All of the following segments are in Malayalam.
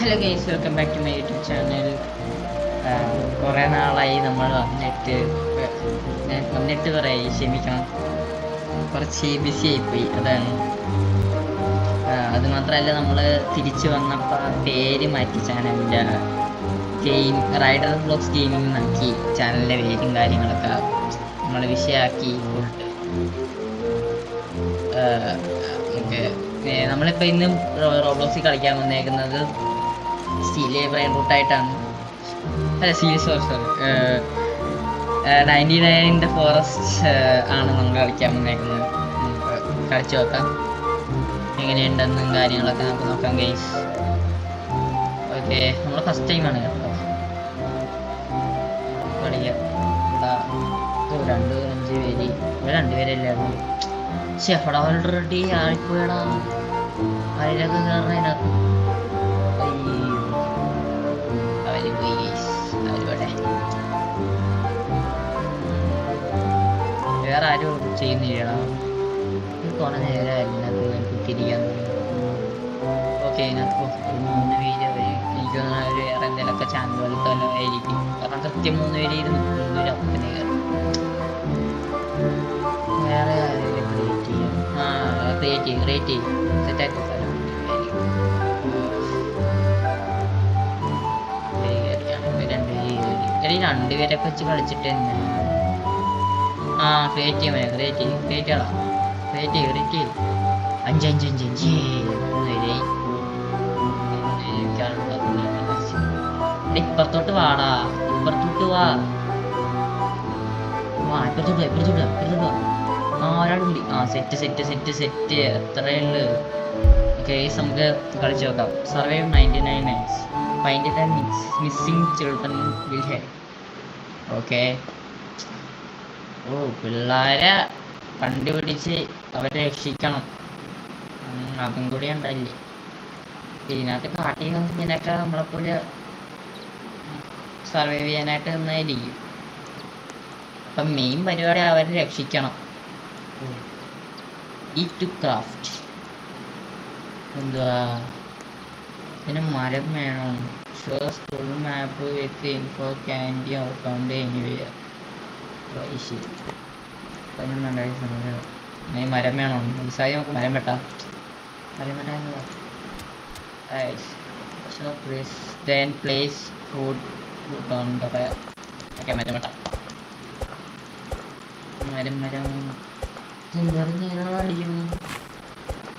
Hello guys, welcome back to my YouTube channel. കുറേ നാളായി നമ്മൾ വന്നിട്ട് പറയായി, ക്ഷമിക്കണം, കുറച്ച് ബിസി ആയിപ്പോയി, അതാണ്. അത് മാത്രമല്ല, നമ്മൾ തിരിച്ചു വന്നപ്പോൾ പേര് മാറ്റി ചാനലിൻ്റെ. റൈഡർ ബ്ലോഗ്സ് ഗെയിമിംഗ് എന്നാക്കി ചാനലിൻ്റെ പേരും കാര്യങ്ങളൊക്കെ നമ്മൾ വിഷയമാക്കി ഫുൾട്ട്. നമ്മളിപ്പോൾ ഇന്ന് റോബ്ലോക്സിൽ കളിക്കാൻ വന്നേക്കുന്നത് സ്റ്റീലിയ ബ്രെയിൻ റൂട്ടായിട്ടാണ്. അല്ല, സോറി 99 ഫോറസ്റ്റ് ആണ് നമ്മൾ കളിക്കാൻ വന്നേക്കുന്നത്. കളിച്ചു നോക്കാം എങ്ങനെയുണ്ടെന്നും കാര്യങ്ങളൊക്കെ നമുക്ക് നോക്കാം ഗൈസ്. ഓക്കെ, നമ്മൾ ഫസ്റ്റ് ടൈമാണ് കേട്ടോ കളിക്കാം. ഇവിടെ 2-5 പേര്, ഇവിടെ 2 പേരല്ലായിരുന്നു. ഷെഫട ഓൾറെഡി ആയിപ്പോയടാ, അതിലൊക്കെ കയറണം. അതിനകത്ത് അവര് പോയി ഗൈസ്, അവരിവിടെ വേറെ ആരും ചെയ്യുന്നില്ലടാ. കുറെ നേരമായിരുന്നു അതിനകത്ത് കുത്തിരിക്കാൻ തുടങ്ങി. ഓക്കെ, അതിനകത്ത് 3 പേര് അവർ എനിക്ക് തോന്നുന്നു വേറെ എന്തെങ്കിലുമൊക്കെ ചാനലുകൾക്ക് ആയിരിക്കും. കാരണം കൃത്യം 3 പേര് ഇത് 3 പേര് അപ്പനെ കയറും. വേറെ ആരെങ്കിലും ക്രിയേറ്റ് ചെയ്യാം. ക്രിയേറ്റ് ചെയ്യും സെറ്റാക്കി സ്ഥലം. എടീ 2 പേരൊക്കെ വെച്ച് കളിച്ചിട്ട് തന്നെ. ക്രിയേറ്റ് ചെയ്യാൻ ക്രിയേറ്റ് ചെയ്യണം. 5 ഇപ്പുറത്തോട്ട് വാടാ, ഇപ്പുറത്തോട്ട് വാ. ഇപ്പുറത്തോട്ട് വാ. ഒരാൾ കൂടി. സെറ്റ് എത്രയേ ഉള്ളു. കേസ് നമുക്ക് കളിച്ചു നോക്കാം. Survive 99 nights, find the missing children will help. Okay, പിള്ളേരെ കണ്ടുപിടിച്ച് അവരെ രക്ഷിക്കണം. അതും കൂടി ഉണ്ടല്ലേ ഇതിനകത്ത്. കാട്ടിൽ ഇങ്ങനെയൊക്കെ നമ്മളെപ്പോലെ സർവൈവ് ചെയ്യാനായിട്ട് നിന്നായിരിക്കും. അപ്പം മെയിൻ പരിപാടി അവരെ രക്ഷിക്കണം. ടു ക്രാഫ്റ്റ് എന്തുവാ, പിന്നെ മരം വേണം. ഷോ സ്കൂൾ മാപ്പ് വിത്ത് ഇൻഫോ ക്യാൻഡി ഔട്ട്കൗണ്ട് എനിവേ. മരം വേണം. ഉത്സാഹം നമുക്ക് മരം വെട്ടാം. പ്ലേസ് ഫുഡ് ഒക്കെ മരം വെട്ടാം.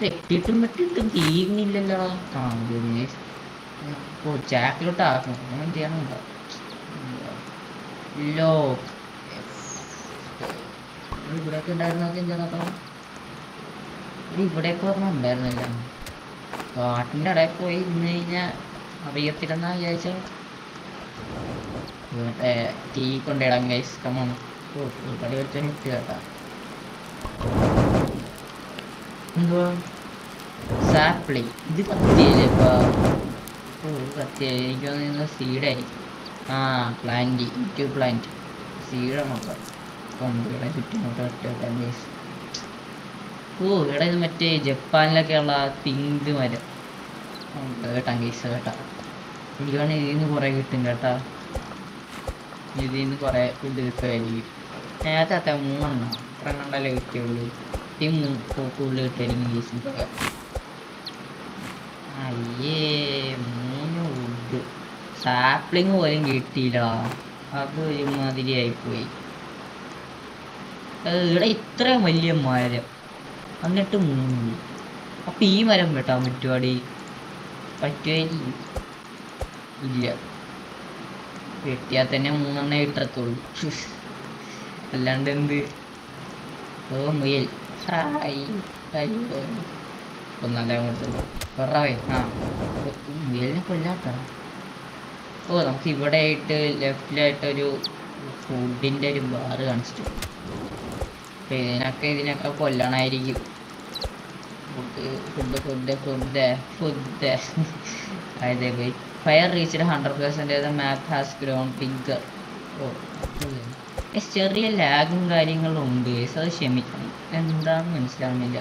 തെറ്റിട്ടും തീരുന്നില്ലല്ലോ. ചാക്കിലോട്ട് ആക്കണം. അങ്ങനെ ചെയ്യണമുണ്ടോ? ഇവിടെയൊക്കെ ഉണ്ടായിരുന്നൊക്കെ എന്താ നോക്കണം. ഇവിടെയൊക്കെ പറഞ്ഞാൽ ഉണ്ടായിരുന്നില്ല. കാട്ടിൻ്റെ ഇടയിൽ പോയി ഇന്ന് കഴിഞ്ഞാൽ അറിയത്തില്ലെന്നാ വിചാരിച്ച. Tea കൊണ്ടിടാം guys. കമോൺ, ഇവിടെ വെച്ച് നിൽക്കുക കേട്ടാ. എന്തുവാ സാപ്ലിങ്? ഇത് കത്തിയല്ലേ ഇപ്പൊ? കത്തിയായി. എനിക്ക് തോന്നുന്നത് സീഡായിരിക്കും. പ്ലാന്റ് സീഡാണ് നോക്കാം. കൊണ്ടുവിടെ ചുറ്റുമുട്ട ഒറ്റ ഗൈസ്. ഇവിടെ ഇത് മറ്റേ ജപ്പാനിലൊക്കെ ഉള്ള പിങ്ക് മരം കേട്ടാ ഗൈസ്. കേട്ടാ, എനിക്ക് വേണമെങ്കിൽ ഇതിൽ നിന്ന് കുറേ കിട്ടും കേട്ടാ. ഇതിൽ നിന്ന് കുറേ ഫുഡ് കിട്ടുമായിരിക്കും. നേരത്തെ 3 എണ്ണം 3 എണ്ണല്ലേ കിട്ടിയുള്ളൂ. ഈ 3 കൂടുതൽ കിട്ടുമായിരിക്കും ഗൈസിനൊക്കെ. 3 വുഡ് സാപ്ലിങ് പോലും കിട്ടിയില്ല. അത് ഒരുമാതിരി ആയിപ്പോയി. ഇവിടെ ഇത്രയും വലിയ മരം എന്നിട്ട് 3. അപ്പം ഈ മരം വെട്ടാൻ പറ്റുവാടി? പറ്റുമായിരിക്കും. ഇല്ല, വെട്ടിയാൽ തന്നെ 3 എണ്ണേ കിട്ടത്തുള്ളൂ. അല്ലാണ്ട് എന്ത്? മുയൽ ഒന്നല്ല കൊടുത്തുള്ളൂ. പറവേ മുയലിനെ കൊല്ലാട്ടോ. നമുക്ക് ഇവിടെ ആയിട്ട് ലെഫ്റ്റിലായിട്ടൊരു ഫുഡിൻ്റെ ഒരു ബാറ് കാണിച്ചിട്ടു. ഇതിനൊക്കെ കൊല്ലണമായിരിക്കും. ഫുഡ് അതെ പോയി. Fire reached 100%. Map has grown bigger. ചെറിയ ലാഗും കാര്യങ്ങളും ഉണ്ട്. അത് ക്ഷമിക്കണം. എന്താണെന്ന് മനസ്സിലാവുന്നില്ല.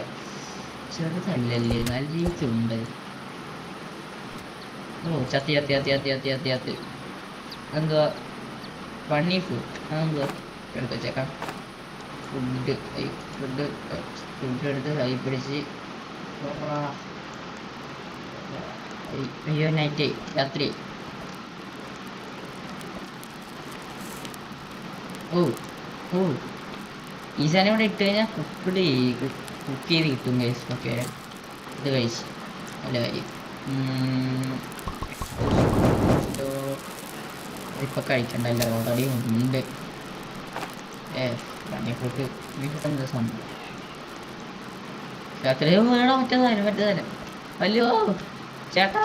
ചെറുതല്ലല്ലേ, നല്ല രീതിക്കുണ്ട്. ഓ ചത്തി ചത്തി ചത്തി ചത്തി ചത്തി ചത്തി ചത്തി. എന്തുവാ പണി ഫുഡ് അതെന്തുവാ എടുത്ത് വെച്ചേക്കാം. ഫുഡ് ഫുഡ് ഫുഡ് എടുത്ത് കൈ പിടിച്ച് അയ്യോ നൈറ്റ് രാത്രി. ഓ ഓ ഈ സാധനം ഇവിടെ ഇട്ട് കഴിഞ്ഞാൽ കുക്ക് ചെയ്ത് കിട്ടും ഗൈസ്. ഓക്കെ ഇത് കഴിച്ച് നല്ല കാര്യം. ഇപ്പൊ കഴിക്കണ്ടല്ലോ ഓൾറെഡി ഉണ്ട്. പണിക്കൂട്ട് എന്താ സംഭവം രാത്രി വേണോ മറ്റേതായാലും അല്ലോ ചേട്ടാ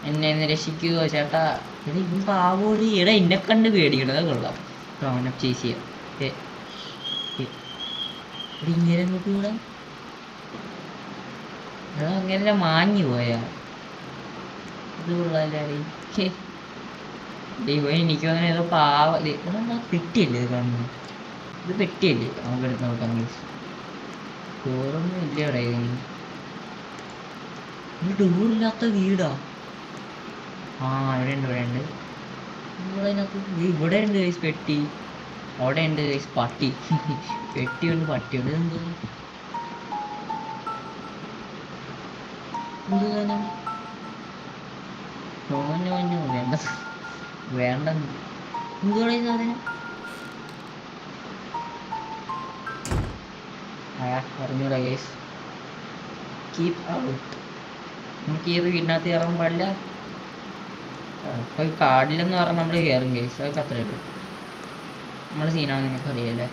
എന്നെ ഒന്ന് രക്ഷിക്കുവോ ചേട്ടാ. എടാ ഈ പാവോടി എടാ എന്നെ കണ്ട് പേടിക്കണത് കൊള്ളാം. അവനെ ചേസ് ചെയ്യാം. ഇങ്ങനെ നോക്കൂടാ എടാ അങ്ങനെ മാഞ്ഞു പോയാ ഇത് കൊള്ളാല്ലേ. ദൈവം എനിക്ക് അങ്ങനെ ഏതോ പാവ പെട്ടിയല്ലേ ഇത് കാണുന്നത്. ഇത് പെട്ടിയല്ലേ നമുക്ക് എടുത്ത് നോക്കാം. ഡോറൊന്നും ഇല്ല ഇവിടെ. ഈ ഡോറില്ലാത്ത വീടാ. ആ ഇവിടെ ഉണ്ട് ഇവിടെ ഉണ്ട് ഗൈസ് പെട്ടി. അവിടെ ഉണ്ട് ഗൈസ് പട്ടി. പെട്ടിയുണ്ട് പട്ടിയുണ്ട്. എന്ത് സാധനം വേണ്ട വേണ്ട എന്തുവാണ് ഈ സാധനം. അറിഞ്ഞൂടാ ഗൈസ്. Keep out. നമുക്ക് ഈ വീടിനകത്ത് കയറാൻ പാടില്ല. ഇപ്പൊ കാടില്ലെന്ന് പറഞ്ഞാൽ നമ്മള് കയറും ഗൈസ്. അതൊക്കെ അത്രേ ഉള്ളൂ. നമ്മള് സീനാണെന്ന് നിനക്ക് അറിയാല്ലേ.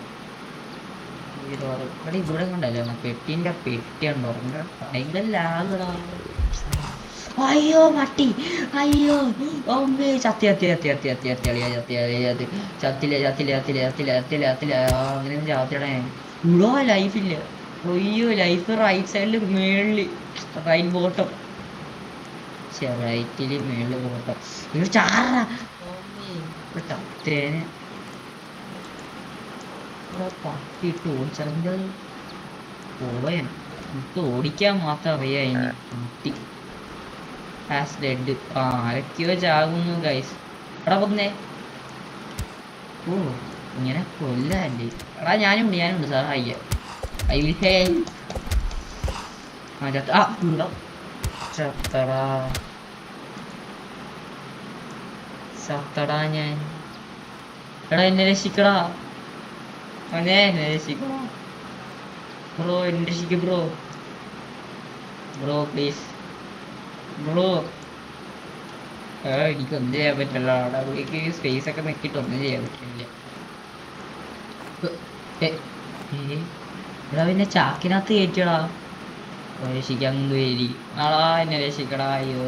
ഇവിടെ ഇവിടെ കണ്ടല്ലോ പെട്ടിന്റെ പെട്ടിയുണ്ടോ ഭയങ്കര ലാഗടാ. അയ്യോ മട്ടി അയ്യോ ഒമ്മേ ചത്തി ചത്തി ചത്തി ചത്തി ചത്തി ചത്തി അളിയാ ചത്തി ചത്തില്ല ചത്തില്ല ചത്തില്ല ചത്തില്ല ചത്തില്ല ചത്തില്ല അങ്ങനെ ചാത്തിടേ. ഇടോ ലൈഫില്ല. അയ്യോ ലൈഫ് റൈറ്റ് സൈഡില് മേളില് റൈറ്റ് ബോട്ടം റൈറ്റില് മേളില് ബോട്ടം. ഇത് ചാറാ ചത്തേന് പട്ടിയിട്ട് ഓടിച്ചറിഞ്ഞ പോവാൻ എനിക്ക് ഓടിക്കാൻ മാത്രം അറിയാം. പട്ടി ഹാസ് ഡെഡ്. ആ ആരൊക്കെയോ ചാകുന്നു ഗൈസ്. എടാ പൊന്നേ ഓ ഇങ്ങനെ കൊല്ലല്ലേ. എടാ ഞാനുണ്ട് സഹായിക്കാം. I will help. ചത്തടാ ഞാൻ. എടാ എന്നെ രക്ഷിക്കടാ. എന്നെ രക്ഷിക്കടാ ബ്രോ. എന്നെ രക്ഷിക്കും ബ്രോ പ്ലീസ് ബ്രോ. എനിക്കൊന്നും ചെയ്യാൻ പറ്റില്ല. അവിടെ എനിക്ക് സ്പേസ് ഒക്കെ നോക്കിയിട്ട് ഒന്നും ചെയ്യാൻ പറ്റില്ല. എടാ പിന്നെ ചാക്കിനകത്ത് കയറ്റിയടാ. രക്ഷിക്കാൻ പേരി ആളാ എന്നെ രക്ഷിക്കടാ. അയ്യോ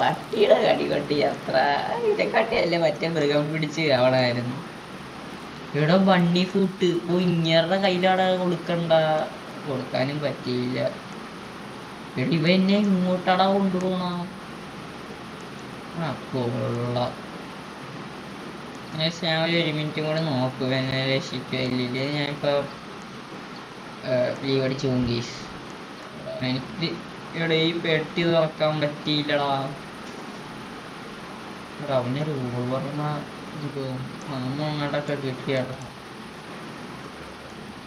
പട്ടിയുടെ കടി കൊണ്ട് യാത്ര ഇതിനെക്കാട്ടിയല്ലേ മറ്റേ മൃഗം പിടിച്ച് അവളായിരുന്നു. ഇവിടെ ബണ്ണി ഫുട്ട് ഓ ഇങ്ങേരുടെ കയ്യിലാണ് കൊടുക്കാനും പറ്റിയില്ല. എടി ഇവ എന്നെ ഇങ്ങോട്ടടാ കൊണ്ടുപോണ. കൊള്ളാം. ഞാൻ ഒരു മിനിറ്റും കൂടെ നോക്കും എന്നെ രക്ഷിക്കില്ലേ. ഞാനിപ്പോ ലീവ് അടിച്ചു പോങ്കി. എനിക്ക് ഇവിടെ ഈ പെട്ടി തുറക്കാൻ പറ്റിയില്ലടാ. അവന് റൂൾ പറഞ്ഞ അങ്ങോട്ടൊക്കെ കിട്ടിയാടാ.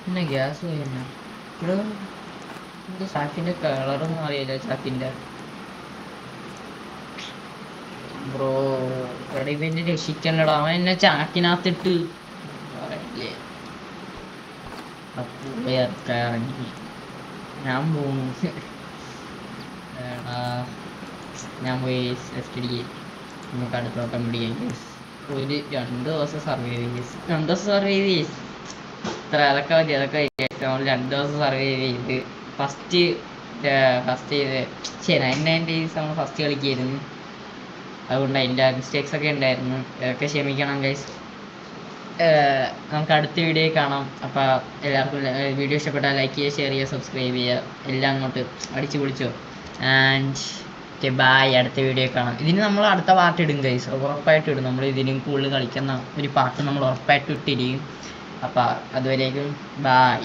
പിന്നെ ഗ്യാസ് കഴിഞ്ഞ ഇവിടെ ചാക്കിന്റെ കളറൊന്നും അറിയില്ല. ചാക്കിന്റെ ബ്രോ ഇവിടെ ഇവന്നെ രക്ഷിക്കണടാ. അവൻ എന്നെ ചാക്കിനകത്തിട്ട് പറയില്ലേ. ഇറങ്ങി ഞാൻ പോണു. ഞാൻ പോയി STD നമുക്ക് അടുത്തോട്ടം പിടിക്കാം. ഒരു 2 ദിവസം സർവൈവ് ചെയ്ത് ഇത്ര അതൊക്കെ മതി. അതൊക്കെ 2 ദിവസം സർവൈവ് ചെയ്ത് ഫസ്റ്റ് ചെയ്ത് 99 days നമ്മൾ ഫസ്റ്റ് കളിക്കായിരുന്നു. അതുകൊണ്ട് അതിൻ്റെ മിസ്റ്റേക്സ് ഒക്കെ ഉണ്ടായിരുന്നു. അതൊക്കെ ക്ഷമിക്കണം ഗൈസ്. നമുക്ക് അടുത്ത വീഡിയോ കാണാം. അപ്പോൾ എല്ലാവർക്കും വീഡിയോ ഇഷ്ടപ്പെട്ടാൽ ലൈക്ക് ചെയ്യുക, ഷെയർ ചെയ്യുക, സബ്സ്ക്രൈബ് ചെയ്യുക. എല്ലാം അങ്ങോട്ട് അടിച്ചു പൊളിച്ചോ. And bye. അടുത്ത വീഡിയോ കാണാം. ഇതിന് നമ്മൾ അടുത്ത പാർട്ട് ഇടും ഗൈസ്. ഉറപ്പായിട്ട് ഇടും. നമ്മൾ ഇതിനും കൂടുതൽ കളിക്കുന്ന ഒരു പാർട്ട് നമ്മൾ ഉറപ്പായിട്ട് ഇട്ടിരിക്കും. അപ്പോൾ അതുവരേക്കും ബൈ.